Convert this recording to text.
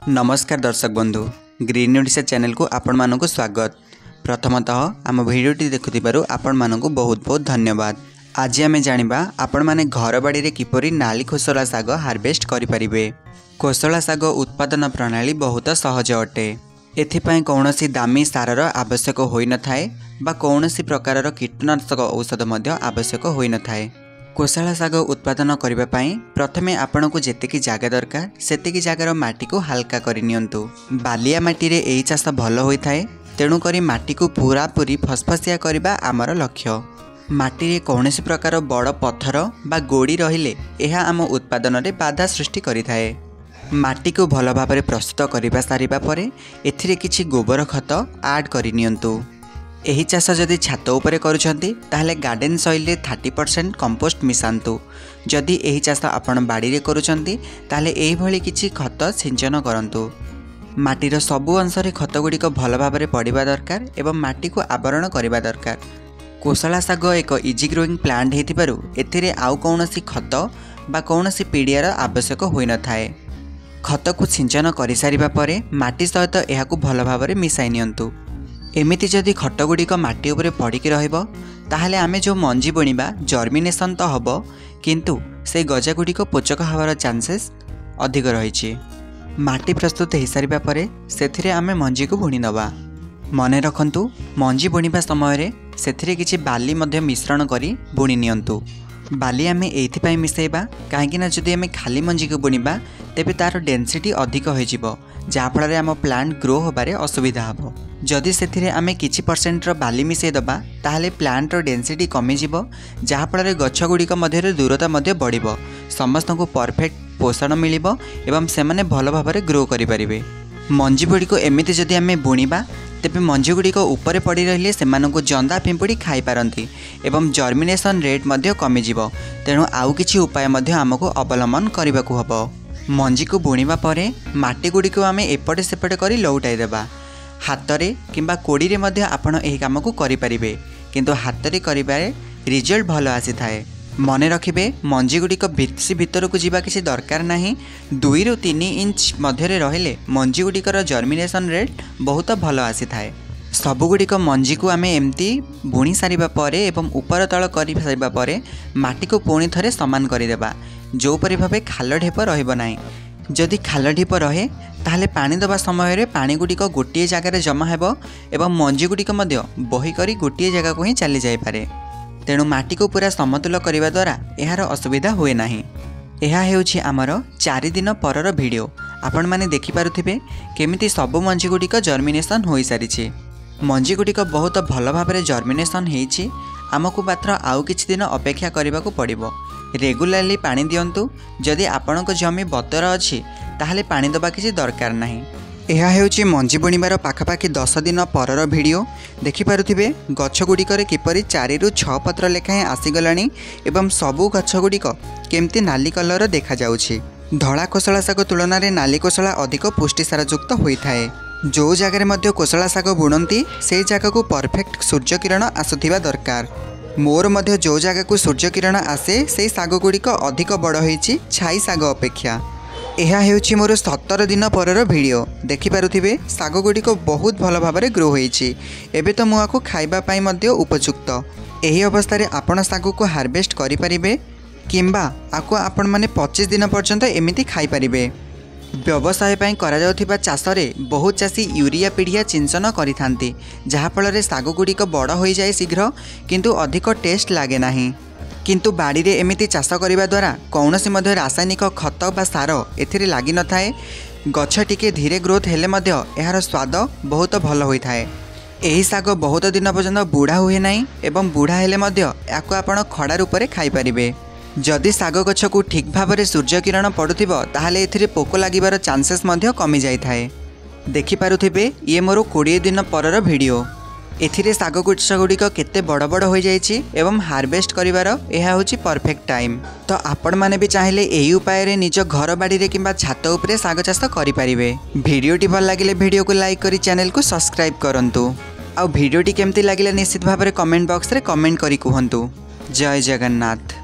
नमस्कार दर्शक बंधु ग्रीन ओडिशा चैनल को आपण मानक स्वागत। प्रथमतः आम भिडियोटी देखुथिबारु आपण मानक बहुत बहुत धन्यवाद। आज आम जानिबा आपण माने घर बाड़ी रे किपरि नाली कोसला साग हार्वेस्ट करि परिबे। कोसला साग उत्पादन प्रणाली बहुत सहज अटे। एथिपाई कौनसी दामी सारर आवश्यक होई न थाए बा कौनसी प्रकारर कीटनाशक औषध मध्य आवश्यक होई न थाए। कोसला साग उत्पादन करने प्रथमे आपण को जेतिकी जगह दरकार सेतिकी जगार माटी को हल्का करि नियंतु। बालिया माटी रे एही चाष भल होइथाए, तेणु करी माटी को पूरा पूरी फसफसिया करबा आमर लक्ष्य। माटी रे कौनसी प्रकार बड़ पत्थर बा गोड़ी रहिले एहा आम उत्पादन रे बाधा सृष्टि करिथाए। माटी को भल भाव प्रस्तुत करबा सारिबा परे एथिरे किछि गोबर खत ऐड करि नियंतु। एही चाष जदि छात उपरे करूछंती ताहले गार्डन सॉइल रे 30% कंपोस्ट मिसांतु। जदि एही चाष आपण बाड़ी रे करूछंती ताहले एही भली किछि खत सिंचन करंतु। माटीर सबु अंश रे खत गुड़िक भल भाव पड़िबा दरकार एवं माटी को आवरण करबा दरकार। कोसला साग एक इजी ग्रोइंग प्लांट हेतिबारु एथिरे आउ कौनसी खत बा कौनसी पीडियार आवश्यक होई न थाए। खत को सिंचन करि सारिबा परे माटी सहित एहाकु भल भाव मिसाई नियंतु। एमिति जदि खट गुड़िक माटी उपरे पड़िकी रहिबो ताहले आमे जो मंजी बुणिबा जर्मिनेशन तो हबो, किंतु से गजा गुड़िक पोचक हवार चांसेस अधिक रहिछि। माटी प्रस्तुत हो सारिबा परे सेथिरे आमे मंजी को बुणी नबा। मने रखंतु मंजी बुणिबा समय रे सेथिरे किछि बाली मध्य मिश्रण करी बुणी नियंतु। बाली आमे एथिपाई मिसेइबा काहेकि ना जदि आमे खाली मंजी को बुणिबा तेबे तार डेंसिटी अधिक होई जिवो, जा फଳରେ आम प्लांट ग्रो होबारे असुविधा हबो। जदि सेथिरे आमे किछि परसेंट रो बाली मिसेइ दबा ताहले प्लांट रो डेंसिटी कमी जिवो, जा फଳରେ गछ गुड़िक मध्य दूरता मध्य बढ़िबो, समस्त को परफेक्ट पोषण मिलिबो एवं सेमाने भल भाबरे ग्रो करि परिबे। मंजी गुड़ी को एमिति जदि आमे बुणिबा तेबे मंजी गुड़िक ऊपर पड़ी रहिले सेमानकु जंदा पिंपुड़ी खाई पारंती एवं जर्मिनेशन रेट मध्य कमी जिवो। तेणु आउ किछि उपाय मध्य आमको अवलंबन करबाकू हबो। मंजी को बुणिबा परे माटी गुड़ी को आमे एपटे सेपटे करी लौटाई देबा। हातरे किंबा कोड़ी रे मध्य आपण एही काम को करि परिबे, किंतु हातरे करिबारे रिजल्ट भलो आसी थाए। मने रखिबे मंजी गुड़िक बेसी भितर को जीवा किसी दरकार नहीं। 2 ରୁ 3 इंच मध्य रहिले मंजी गुड़िकर जर्मिनेशन रेट बहुत भलो आसी थाए। सबु गुड़िक मंजी को आमे एमती बुणी सारिबा परे एवं ऊपर तळ करि सारिबा परे माटी को पुणी थरे समान करिदेबा, जो परि भाबे खाल ढेप रहिबो नाही। जदि खाल ढेप रहे ताहले पानी दबा समय रे पानी गुड़िक गोटे जगार जमा हेबो एवं मंजी गुड़िक मध्य बही करी गोटे जगह को ही चली जाई पारे। तेणु माटी को पूरा समतुल करने द्वारा यार असुविधा हुए नाही। यह हेउछि आमर 4 दिन परर भिडियो। आपण माने देखि पारुथिबे केमिति सब मंजी गुड़िक जर्मिनेशन हो सारी। मंजी गुड़िक बहुत भल भाव जर्मिनेशन होइछि। आमको मात्र आउ किछि दिन अपेक्षा करबाकू पड़िबो। रेगुलारली पानी दियंतु। जदि आपणक जमी बतर अछि ताहले पानी दबा किछि दरकार नाही। यह हेउछि मंजी बुणिबार पाखापाखि 10 दिन परर भिडियो। देखिपारुथिबे गछ गुड़िकर किपरि 4 ରୁ 6 पत्र लेखाएं आसीगलानी एवं सबू गछ गुड़िक केमती नाली कलर देखा जाउछि। धड़ा कोसला साग तुलन में नाली कोसला अधिक पुष्टिसार युक्त होइथाए। जो जगार मध्य कोसला साग बुणंती से जगह को परफेक्ट सूर्य किरण आसुथिबा दरकार। मोर मध्य जो जगह को सूर्य किरण आसे से साग गुड़िक अधिक बड़ होइछि छाई साग अपेक्षा। यह हेउछि मोर 17 दिन परर भिडियो। देखिपारुथिबे साग गुड़िक बहुत भल भाव ग्रो होइछि। एबे तो मुआको खाइबा पाई मध्य उपयुक्त। एही अवस्था रे आपण साग को हार्वेस्ट करि परिबे किंबा आको आपण माने 25 दिन पर्यंत एमिति खाई परिबे। व्यवसाय पाई करा जाउथिबा चाष रे बहुत चाषी यूरिया पीढ़िया सिंचन करिथांती, जहा फଳରେ साग गुड़िक बड़ हो जाए शीघ्र, किंतु अधिक टेस्ट लागे नाही। किंतु बाड़ी रे एमिति चाष करिबा द्वारा कौनसी मध्य रासायनिक खत बा सार एथिरे लागि न थाए। गछ टिके धीरे ग्रोथ हेले मध्य एहार स्वाद बहुत भल होइथाए। एही साग बहुत दिन पर्यंत बुढ़ा हुए नाही एवं बुढ़ा हेले मध्य याको आपण खड़ा रूप में खाई परिबे। जदि साग गछ को ठीक भाव में सूर्य किरण पड़ुथिबो ताहले एथिरे पोक लागिबार चांसेस मध्य कमी जाई थाए। देखि पारुथिबे ये मोर 20 दिन परर भिडियो। एथिरे साग गछ गुड़िक केते बड़ बड़ हो जाइछि एवं हार्वेस्ट करिवार यह होछि परफेक्ट टाइम। तो आपण माने भी चाहिले एही उपाय रे निज घर बाड़ी रे किंबा छात उपरे साग चाष करि परिबे। भिडियोटी भल लागिले भिडियो को लाइक करी चैनल को सब्सक्राइब करंतु। आ भिडियोटी केमती लागिला निश्चित भाव में कमेंट बॉक्स रे कमेंट करी कहंतु। जय जगन्नाथ।